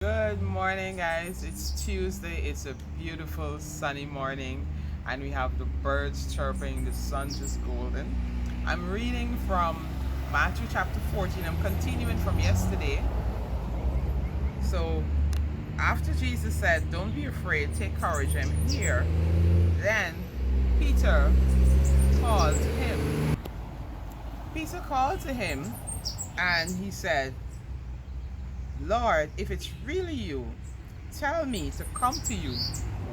Good morning, guys. It's Tuesday. It's a beautiful sunny morning, and we have the birds chirping. The sun just golden. I'm reading from Matthew chapter 14. I'm continuing from yesterday. So, after Jesus said, "Don't be afraid, take courage, I'm here," then Peter called to him. Peter called to him, and he said, "Lord, if it's really you, tell me to come to you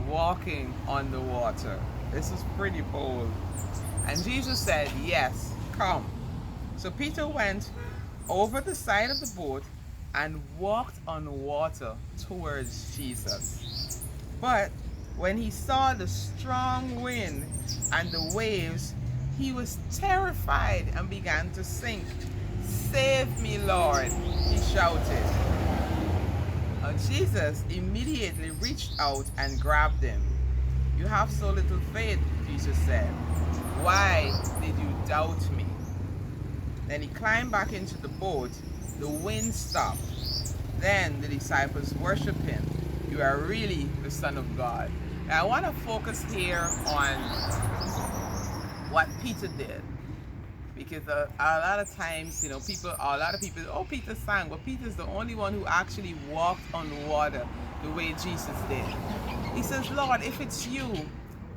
walking on the water." This is pretty bold. And Jesus said, "Yes, come." So Peter went over the side of the boat and walked on water towards Jesus. But when he saw the strong wind and the waves, he was terrified and began to sink. "Save me, Lord," he shouted. Jesus immediately reached out and grabbed him. "You have so little faith," Jesus said. "Why did you doubt me?" Then he climbed back into the boat. The wind stopped. Then the disciples worshiped him. "You are really the Son of God." Now I want to focus here on what Peter did. Because a lot of times, a lot of people, "Oh, Peter sank," but Peter's the only one who actually walked on water the way Jesus did. He says, "Lord, if it's you,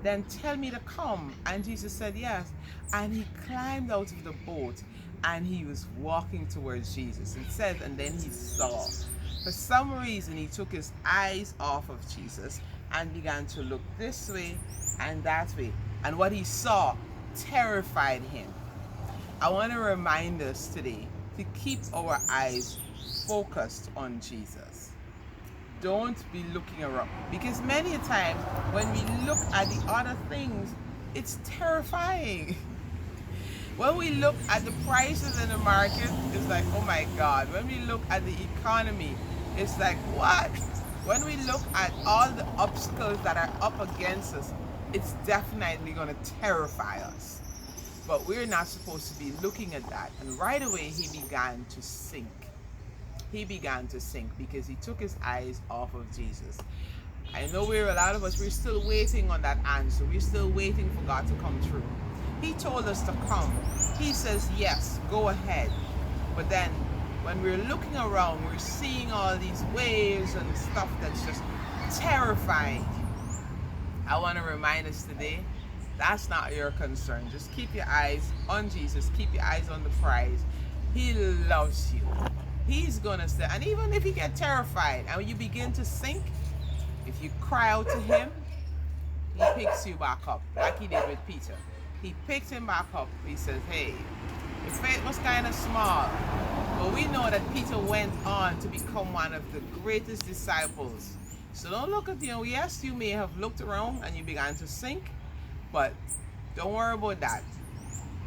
then tell me to come." And Jesus said, "Yes." And he climbed out of the boat and he was walking towards Jesus. It says, and then he saw. For some reason, he took his eyes off of Jesus and began to look this way and that way. And what he saw terrified him. I want to remind us today to keep our eyes focused on Jesus. Don't be looking around, because many times when we look at the other things, it's terrifying. When we look at the prices in the market, it's like, oh my God. When we look at the economy, it's like, what? When we look at all the obstacles that are up against us, it's definitely going to terrify us. But we're not supposed to be looking at that. And right away, he began to sink. He began to sink because he took his eyes off of Jesus. I know a lot of us, we're still waiting on that answer. We're still waiting for God to come through. He told us to come. He says, yes, go ahead. But then when we're looking around, we're seeing all these waves and stuff that's just terrifying. I want to remind us today, that's not your concern. Just keep your eyes on Jesus. Keep your eyes on the prize. He loves you. He's going to say, and even if you get terrified and when you begin to sink, if you cry out to him, he picks you back up, like he did with Peter. He picked him back up. He says, "Hey, your faith was kind of small." But we know that Peter went on to become one of the greatest disciples. So don't look at, yes, you may have looked around and you began to sink, but don't worry about that.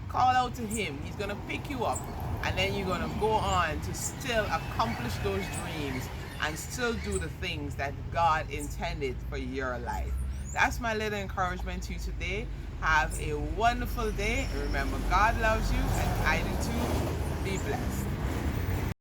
Call out to him. He's going to pick you up. And then you're going to go on to still accomplish those dreams and still do the things that God intended for your life. That's my little encouragement to you today. Have a wonderful day. And remember, God loves you and I do too. Be blessed.